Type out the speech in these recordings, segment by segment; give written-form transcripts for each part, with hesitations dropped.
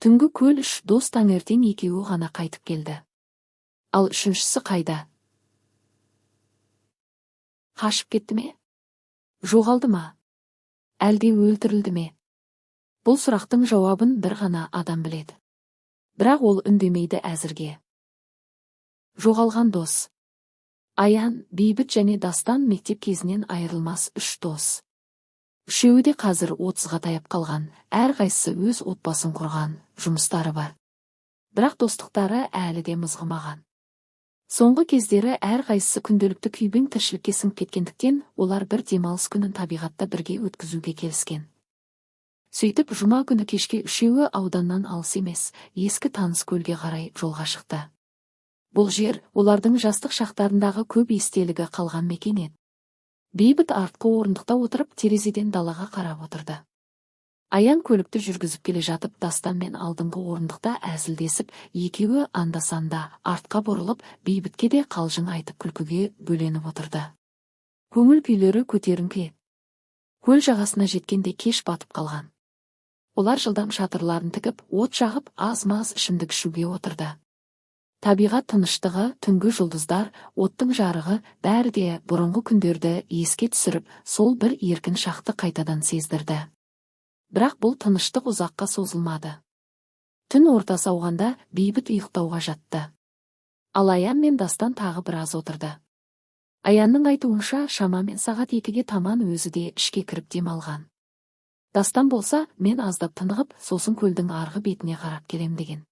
Түнгі көл үш дос таңертең екеуі ғана қайтып келді. Ал үшіншісі қайда? Қашып кетті ме? Жоғалды ма? Әлде өлтірілді ме? Бұл сұрақтың жауабын бір ғана адам біледі. Бірақ ол үндемейді әзірге. Жоғалған дос. Аян, Бейбіт және Дастан мектеп кезінен айырылмас үш дос. Үшеуі де қазір 30-ға таяп қалған, әрқайсысы өз отбасын құрған, жұмыстары бар. Бірақ достықтары әлі де мызғымаған. Соңғы кездері әрқайсысы күнделікті күйбең тіршілікке сіңіп кеткендіктен, олар бір демалыс күнін табиғатта бірге өткізуге келіскен. Сөйтіп, жұма күні кешке үшеуі ауданнан алыс емес, ескі таныс көлге қарай жолға шықты. Бұл жер олардың жастық шақтарындағы көп естелігі қалған мекен еді. Бейбіт артқы орындықта отырып, терезеден далаға қарап отырды. Аян көлікті жүргізіп келе жатып, Дастанмен алдыңғы орындықта әзілдесіп, екеуі анда-санда артқа бұрылып, Бейбітке де қалжың айтып күлкіге бөленіп отырды. Көңіл күйлері көтеріңкі еді. Көл жағасына жеткенде кеш батып қалған. Олар жылдам шатырларын тігіп, от жағып, аз-маз ішімдік ішуге отырды. Табиғат тыныштығы, түнгі жұлдыздар, оттың жарығы, бәрі де бұрынғы күндерді еске түсіріп, сол бір еркін шақты қайтадан сездірді. Бірақ бұл тыныштық ұзаққа созылмады. Түн ортасы ауғанда Бейбіт ұйықтауға жатты. Ал Аян мен Дастан тағы біраз отырды. Аянның айтуынша, шамамен сағат 2-ге таман өзі де ішке кіріп демалған. Дастан болса, мен аздап тынығып, сосын көлдің арғы бетіне қарап келем деген.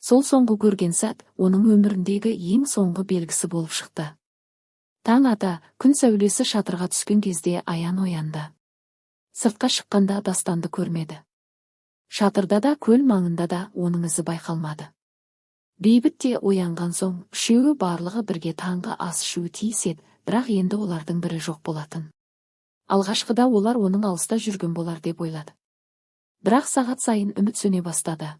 Сол соңғы көрген сәт, оның өміріндегі ең соңғы белгісі болып шықты. Таң ата, күн сәулесі шатырға түскен кезде Аян оянды. Сыртқа шыққанда Дастанды көрмеді. Шатырда да, көл маңында да оның ізі байқалмады. Бейбіт те оянған соң, үшеуі барлығы бірге таңғы ас ішуі тиіс еді, бірақ енді олардың бірі жоқ болатын. Алғашқыда олар оның алыста жүрген болар деп ойлады. Бірақ сағат сайын үміт сөне бастады.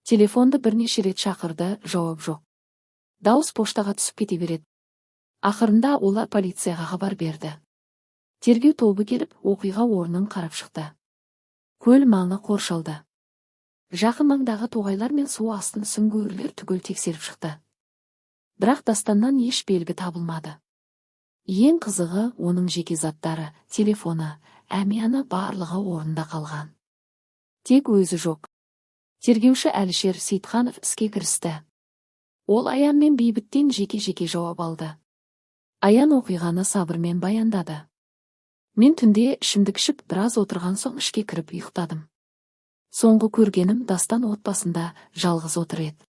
Телефонды бірнеше рет шақырды, жауап жоқ. Дауыс поштаға түсіп кете береді. Ақырында олар полицияға хабар берді. Тергеу тобы келіп, оқиға орнын қарап шықты. Көл маңы қоршалды. Жақын маңдағы тоғайлар мен су астын сүңгуірлер түгел тексеріп шықты. Бірақ Дастаннан еш белгі табылмады. Ең қызығы, оның жеке заттары, телефоны, әмияны барлығы орында қалған. Тек өзі жоқ. Тергеуші Әлішер Сейтханов іске кірісті. Ол Аян мен Бейбіттен жеке-жеке жауап алды. Аян оқиғаны сабырмен баяндады. Мен түнде ішімдік ішіп біраз отырған соң ішке кіріп ұйықтадым. Соңғы көргенім Дастан отбасында жалғыз отыр еді.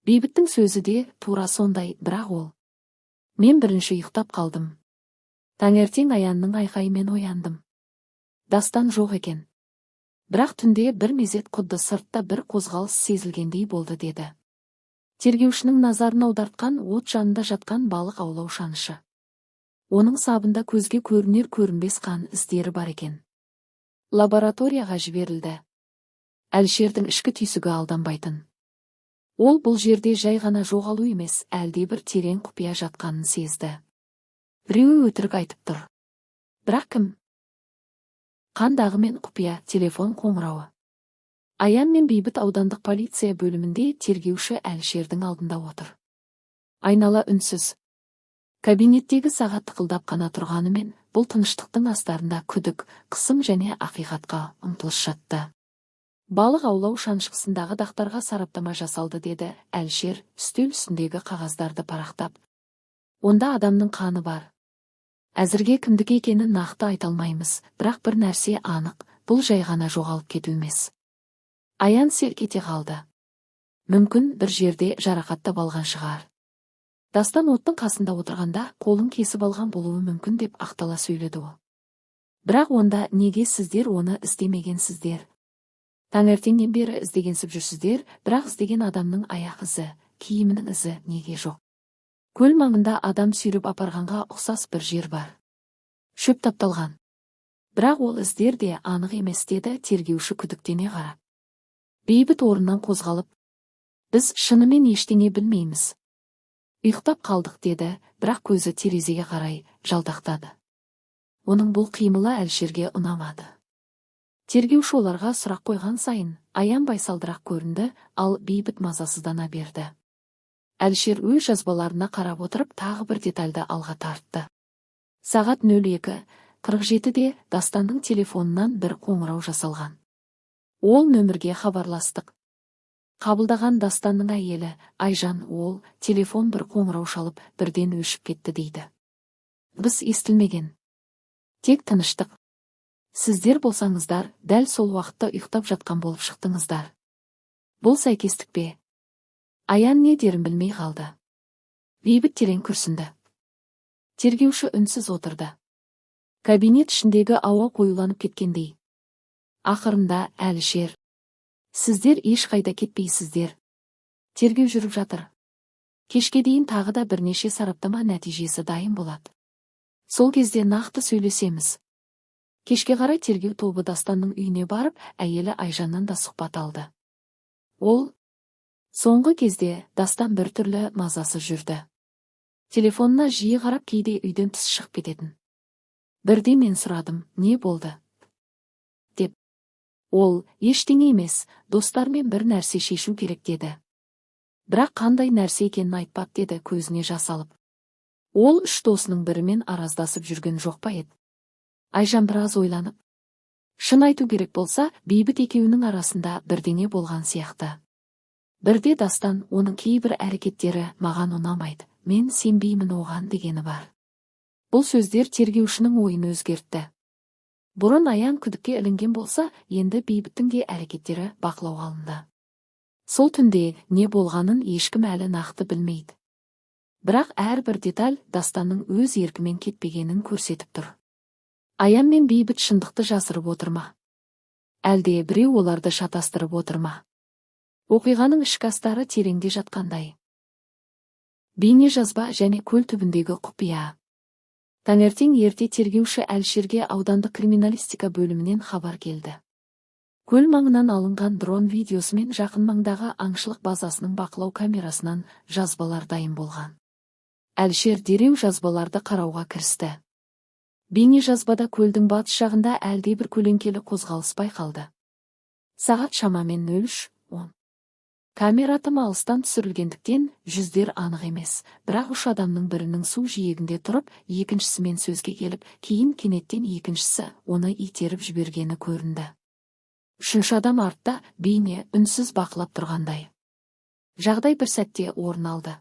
Бейбіттің сөзі де тура сондай, бірақ ол. Мен бірінші ұйықтап қалдым. Таңертең Аянның айқайымен ояндым. Дастан жоқ екен. Бірақ түнде бір мезет құдды сыртта бір қозғалыс сезілгендей болды деді. Тергеушінің назарын аудартқан от жанында жатқан балық аулау шанышы. Оның сабында көзге көрінер-көрінбес қан іздері бар екен. Лабораторияға жіберілді. Әлішердің ішкі түйсігі алданбайтын. Ол бұл жерде жай ғана жоғалу емес, әлде бір терең құпия жатқанын сезді. Біреуі өтірік айтып тұр. Бірақ кім? Қандағы мен құпия, телефон қоңырауы. Аян мен Бейбіт аудандық полиция бөлімінде тергеуші Әлішердің алдында отыр. Айнала үнсіз. Кабинеттегі сағат тықылдап қана тұрғанымен, бұл тыныштықтың астарында күдік, қысым және ақиқатқа ұмтылыс жатты. Балық аулау шанышқысындағы дақтарға сараптама жасалды деді Әлішер, үстел үстіндегі қағаздарды парақтап. Онда адамның қаны бар. Әзірге кімдікі екенін нақты айта алмаймыз, бірақ бір нәрсе анық, бұл жай ғана жоғалып кету емес. Аян селк ете қалды. Мүмкін бір жерде жарақаттап алған шығар. Дастан оттың қасында отырғанда қолын кесіп алған болуы мүмкін деп ақтала сөйледі ол. Бірақ онда неге сіздер оны іздемегенсіздер? Таңертеңнен бері іздегенсіп жүрсіздер, бірақ іздеген адамның аяқ ізі, киімінің ізі неге жоқ? Көл маңында адам сүйреп апарғанға ұқсас бір жер бар. Шөп тапталған. Бірақ ол іздер де анық емес деді тергеуші күдіктене қарап. Бейбіт орнынан қозғалып, біз шынымен ештеңе білмейміз. Ұйықтап қалдық деді, бірақ көзі терезеге қарай жалтақтады. Оның бұл қимылы Әлішерге ұнамады. Тергеуші оларға сұрақ қойған сайын, Аян байсалдырақ көрінді, ал Бейбіт мазасыздана берді. Әлішер өз жазбаларына қарап отырып тағы бір детальді алға тартты. Сағат 02:47-де Дастанның телефонынан бір қоңырау жасалған. Ол нөмірге хабарластық. Қабылдаған Дастанның әйелі, Айжан, ол телефон бір қоңырау шалып, бірден өшіп кетті дейді. Біз естілмеген. Тек тыныштық. Сіздер болсаңыздар, дәл сол уақытта ұйықтап жатқан болып шықтыңыздар. Бұл сәйкестік пе? Аян не дерін білмей қалды. Бейбіт терең күрсінді. Тергеуші үнсіз отырды. Кабинет ішіндегі ауа қоюланып кеткендей. Ақырында Әлішер: сіздер ешқайда кетпейсіздер. Тергеу жүріп жатыр. Кешке дейін тағы да бірнеше сараптама нәтижесі дайын болады. Сол кезде нақты сөйлесеміз. Кешке қарай тергеу тобы Дастанның үйіне барып, әйелі Айжаннан да сұхбат алды. Ол соңғы кезде Дастан бір түрлі мазасы жүрді. Телефонына жиі қарап, кейде үйден тыс шығып кететін. Бірде мен сұрадым: не болды? Деп. Ол: ештеңе емес, достармен бір нәрсе шешу керек деді. Бірақ қандай нәрсе екенін айтпады деді, көзіне жас алып. Ол 3 досының бірімен араздасып жүрген жоқ па еді? Айжан біраз ойланып: шын айту керек болса, Бейбіт екеуінің арасында бірдеңе болған сияқты. Бірде Дастан: оның кейбір әрекеттері маған ұнамайды, мен сенбеймін оған дегені бар. Бұл сөздер тергеушінің ойын өзгертті. Бұрын Аян күдікке ілінген болса, енді Бейбіттің де әрекеттері бақылауға алынды. Сол түнде не болғанын ешкім әлі нақты білмейді. Бірақ әрбір деталь Дастанның өз еркімен кетпегенін көрсетіп тұр. Аян мен Бейбіт шындықты жасырып отыр ма? Әлде біреу оларды шатастырып отыр ма? Оқиғаның ішкі астары тереңде жатқандай. Бейне жазба және көл түбіндегі құпия. Таңертең ерте тергеуші Әлішерге аудандық криминалистика бөлімінен хабар келді. Көл маңынан алынған дрон видеосымен жақын маңдағы аңшылық базасының бақылау камерасынан жазбалар дайын болған. Әлішер дереу жазбаларды қарауға кірісті. Бейне жазбада көлдің батыс жағында әлде бір көлеңкелі қозғалыс байқалды. Сағат шамамен 03:10. Камера тым алыстан түсірілгендіктен жүздер анық емес, бірақ 3 адамның бірінің су жиегінде тұрып, екіншісімен сөзге келіп, кейін кенеттен екіншісі оны итеріп жібергені көрінді. 3-ші адам артта, бейне үнсіз бақылап тұрғандай. Жағдай бір сәтте орын алды.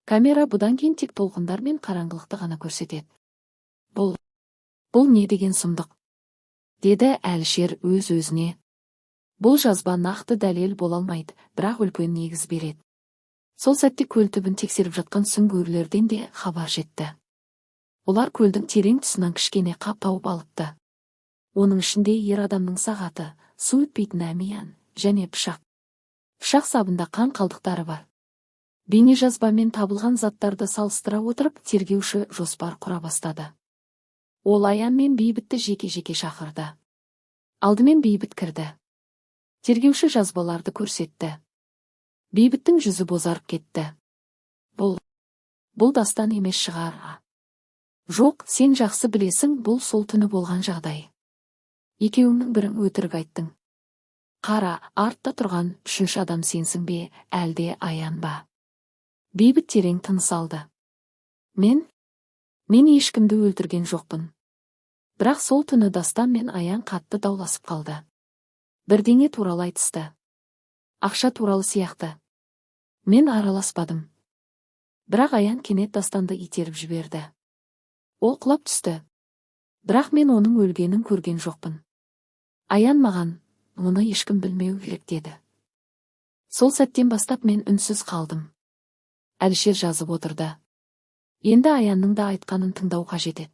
Камера бұдан кейін тек толқындар мен қараңғылықты ғана көрсетеді. Бұл не деген сұмдық? Деді Әлішер өз-өзіне. Бұл жазба нақты дәлел бола алмайды, бірақ үлкен негіз береді. Сол сәтте көл түбін тексеріп жатқан сүңгуірлерден де хабар жетті. Олар көлдің терең тұсынан кішкене қап тауып алыпты. Оның ішінде ер адамның сағаты, су өтпейтін әмиян және пышақ. Пышақ сабында қан қалдықтары бар. Бейне жазбамен табылған заттарды салыстыра отырып, тергеуші жоспар құра бастады. Ол Аян мен Бейбітті жеке-жеке шақырды. Алдымен Бейбіт кірді. Тергеуші жазбаларды көрсетті. Бейбіттің жүзі бозарып кетті. Бұл Дастан емес шығар. Жоқ, сен жақсы білесің, бұл сол түні болған жағдай. Екеуіңнің бірің өтірік айттың. Қара, артта тұрған 3-ші адам сенсің бе, әлде Аян ба? Бейбіт терең тыныс алды. Мен ешкімді өлтірген жоқпын. Бірақ сол түні Дастан мен Аян қатты дауласып қалды. Бірдеңе туралы айтысты. Ақша туралы сияқты. Мен араласпадым. Бірақ Аян кенет Дастанды итеріп жіберді. Ол құлап түсті. Бірақ мен оның өлгенін көрген жоқпын. Аян маған: мұны ешкім білмеу керек деді. Сол сәттен бастап мен үнсіз қалдым. Әлішер жазып отырды. Енді Аянның да айтқанын тыңдау қажет еді.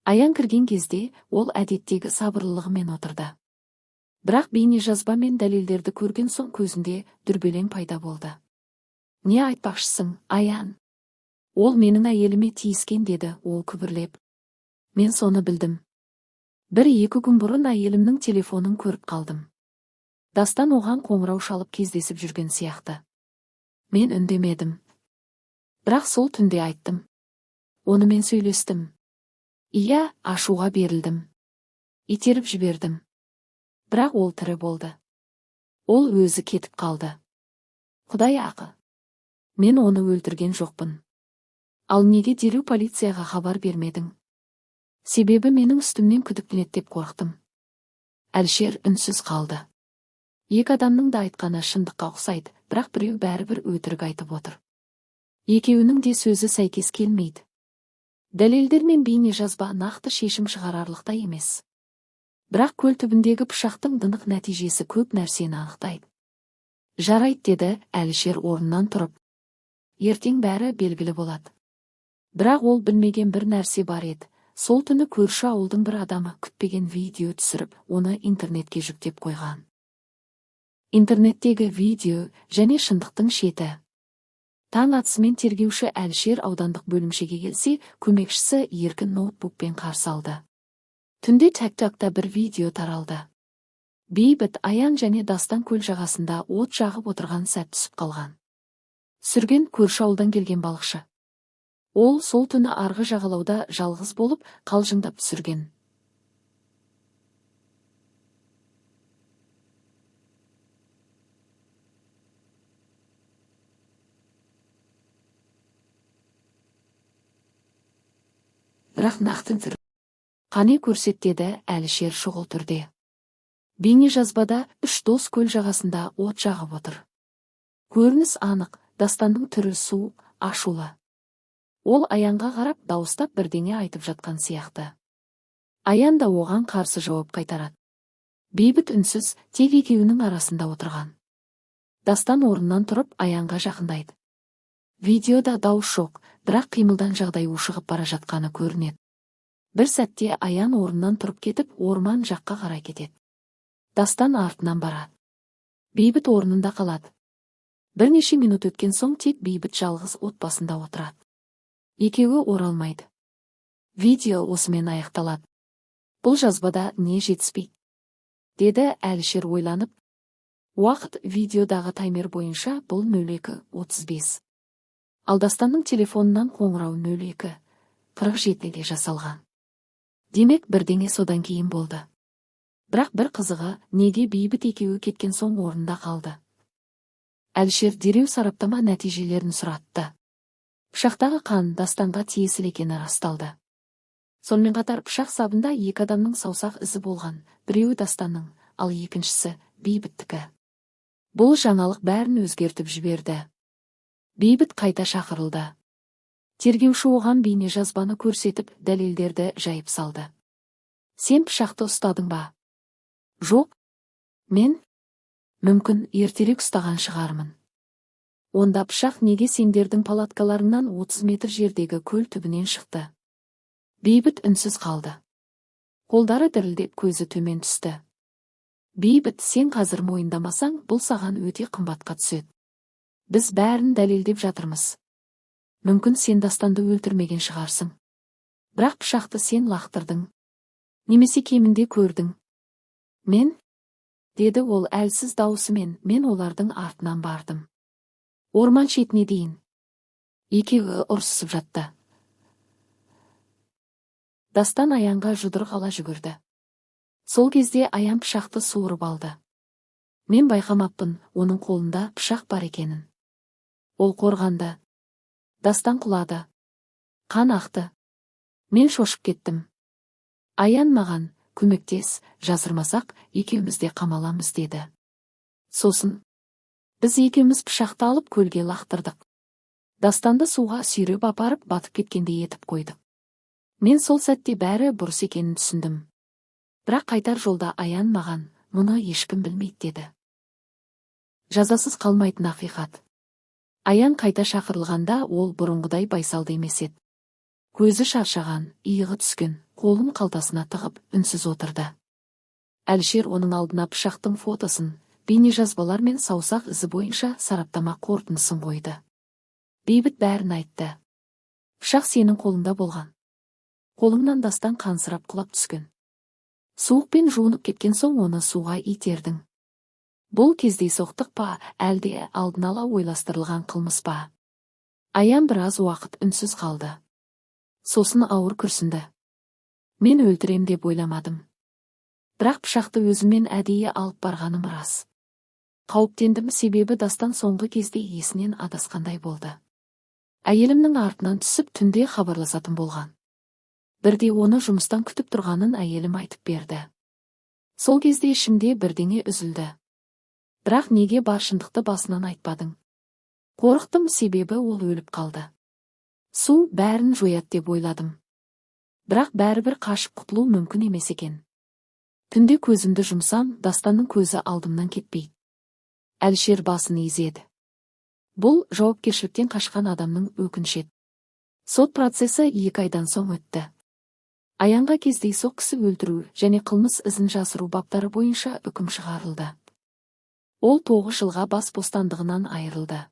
Аян кірген кезде ол әдеттегі сабырлылығымен отырды. Бірақ бейне жазба мен дәлелдерді көрген соң көзінде дүрбелең пайда болды. Не айтпақшысың, Аян? Ол менің әйеліме тиіскен деді ол күбірлеп. Мен соны білдім. 1-2 күн бұрын әйелімнің телефонын көріп қалдым. Дастан оған қоңырау шалып кездесіп жүрген сияқты. Мен үндемедім. Бірақ сол түнде айттым. Онымен сөйлестім. Иә, ашуға берілдім. Итеріп жібердім. Бірақ ол тірі болды. Ол өзі кетіп қалды. Құдай ақы. Мен оны өлтірген жоқпын. Ал неге дереу полицияға хабар бермедің? Себебі менің үстімнен күдіктенеді деп қорықтым. Әлішер үнсіз қалды. Екі адамның да айтқаны шындыққа ұқсайды, бірақ біреу бәрібір өтірік айтып отыр. Екеуінің де сөзі сәйкес келмейді. Дәлелдер мен бейне жазба нақты шешім шығарарлықта емес. Бірақ көл түбіндегі пышақтың дынық нәтижесі көп нәрсені анықтайды. Жарайды, деді Әлішер орнынан тұрып. Ертең бәрі белгілі болады. Бірақ ол білмеген бір нәрсе бар еді. Сол түні көрші ауылдың бір адамы күтпеген видео түсіріп, оны интернетке жүктеп қойған. Интернеттегі видео және шындықтың шеті. Таң атысымен тергеуші Әлішер аудандық бөлімшеге келсе, көмекшісі еркін ноутбукпен қарсы алды. Түнде тәк-тәкта бір видео таралды. Бейбіт, Аян және Дастан көл жағасында от жағып отырған сәт түсіп қалған. Сүрген көрші ауылдан келген балықшы. Ол сол түні арғы жағалауда жалғыз болып, қалжыңдап сүрген. Бірақ нақты түр. Қане көрсет, деді Әлішер шұғыл түрде. Бейне жазбада 3 дос көл жағасында от жағып отыр. Көрініс анық, Дастанның түрі су, ашулы. Ол Аянға қарап дауыстап бірдеңе айтып жатқан сияқты. Аян да оған қарсы жауап қайтарады. Бейбіт үнсіз, тек екеуінің арасында отырған. Дастан орнынан тұрып Аянға жақындайды. Видеода дауыс жоқ, бірақ қимылдан жағдай ушығып бара жатқаны көрінеді. Бір сәтте Аян орнынан тұрып кетіп, орман жаққа қарай кетеді. Дастан артынан барады. Бейбіт орнында қалады. Бірнеше минут өткен соң тек Бейбіт жалғыз отбасында отырады. Екеуі оралмайды. Видео осымен аяқталады. Бұл жазбада не жетіспейді? Деді Әлішер ойланып. Уақыт видеодағы таймер бойынша бұл 02:35. Ал Дастанның телефонынан қоңырау 02:47-де жасалған. Демек бірдеңе содан кейін болды. Бірақ бір қызығы, неге Бейбіт екеуі кеткен соң орнында қалды? Әлішер дереу сараптама нәтижелерін сұратты. Пышақтағы қан Дастанға тиесілі екені расталды. Сонымен қатар пышақ сабында 2 адамның саусақ ізі болған, біреуі Дастанның, ал екіншісі Бейбіттікі. Бұл жаңалық бәрін өзгертіп жіберді. Бейбіт қайта шақырылды. Тергеуші оған бейне жазбаны көрсетіп, дәлелдерді жайып салды. Сен пышақты ұстадың ба? Жоқ. Мен? Мүмкін, ертерек ұстаған шығармын. Онда пышақ неге сендердің палаткаларыңнан 30 метр жердегі көл түбінен шықты? Бейбіт үнсіз қалды. Қолдары дірілдеп, көзі төмен түсті. Бейбіт, сен қазір мойындамасаң, бұл саған өте қымбатқа түседі. Біз бәрін дәлелдеп жатырмыз. Мүмкін сен Дастанды өлтірмеген шығарсың. Бірақ пышақты сен лақтырдың. Немесе кемінде көрдің. Мен? Деді ол әлсіз даусымен, мен олардың артынан бардым. Орман шетіне дейін. Екеуі ұрсысып жатты. Дастан Аянға жұдырық ала жүгірді. Сол кезде Аян пышақты суырып алды. Мен байқамаппын, оның қолында пышақ бар екенін. Ол қорғанды. Дастан құлады. Қан ақты. Мен шошып кеттім. Аян маған, көмектес, жазырмасақ, екеуміз де қамаламыз, деді. Сосын, біз екеуміз пышақты алып көлге лақтырдық. Дастанды суға сүйреп апарып батып кеткендей етіп қойдық. Мен сол сәтте бәрі бұрыс екенін түсіндім. Бірақ қайтар жолда Аян маған, мұны ешкім білмейді, деді. Жазасыз қалмайтын ақиқат. Аян қайта шақырылғанда ол бұрынғыдай байсалды емес еді. Көзі шаршаған, иығы түскен, қолын қалтасына тығып, үнсіз отырды. Әлішер оның алдына пышақтың фотосын, бейнежазбалар мен саусақ ізі бойынша сараптама қорытындысын қойды. Бейбіт бәрін айтты. Пышақ сенің қолында болған. Қолыңнан Дастан қансырап құлап түскен. Суықпен жуынып кеткен соң оны суға итердің. Бұл кездейсоқтық па, әлде алдын ала ойластырылған қылмыс па? Аян біраз уақыт үнсіз қалды. Сосын ауыр күрсінді. Мен өлтірем деп ойламадым. Бірақ пышақты өзімен әдейі алып барғаным рас. Қауіптендім, себебі Дастан соңғы кезде есінен адасқандай болды. Әйелімнің артынан түсіп түнде хабарласатын болған. Бірде оны жұмыстан күтіп тұрғанын әйелім айтып берді. Сол кезде ішімде бірдеңе үзілді. Бірақ неге бар шындықты басынан айтпадың? Қорықтым, себебі ол өліп қалды. Су бәрін жояды деп ойладым. Бірақ бәрібір қашып құтылу мүмкін емес екен. Түнде көзімді жұмсам, Дастанның көзі алдымнан кетпейді. Әлішер басын изеді. Бұл жауапкершіліктен қашқан адамның өкініші. Сот процесі 2 айдан соң өтті. Аянға кездейсоқ кісі өлтіру және қылмыс ізін жасыру баптары бойынша үкім шығарылды. Ол 9 жылға бас бостандығынан айырылды.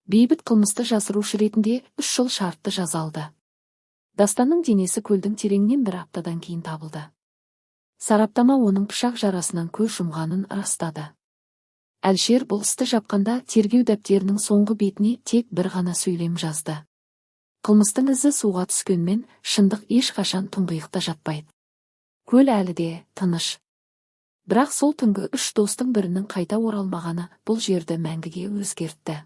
Бейбіт қылмысты жасырушы ретінде 3 жыл шартты жазалды. Дастанның денесі көлдің тереңінен 1 аптадан кейін табылды. Сараптама оның пышақ жарасынан көз жұмғанын растады. Әлішер бұл істі жапқанда тергеу дәптерінің соңғы бетіне тек бір ғана сөйлем жазды. Қылмыстың ізі суға түскенмен, шындық ешқашан тұңғиықта жатпайды. Көл әлі де тыныш. Бірақ сол түнгі 3 достың бірінің қайта оралмағаны бұл жерді мәңгіге өзгертті.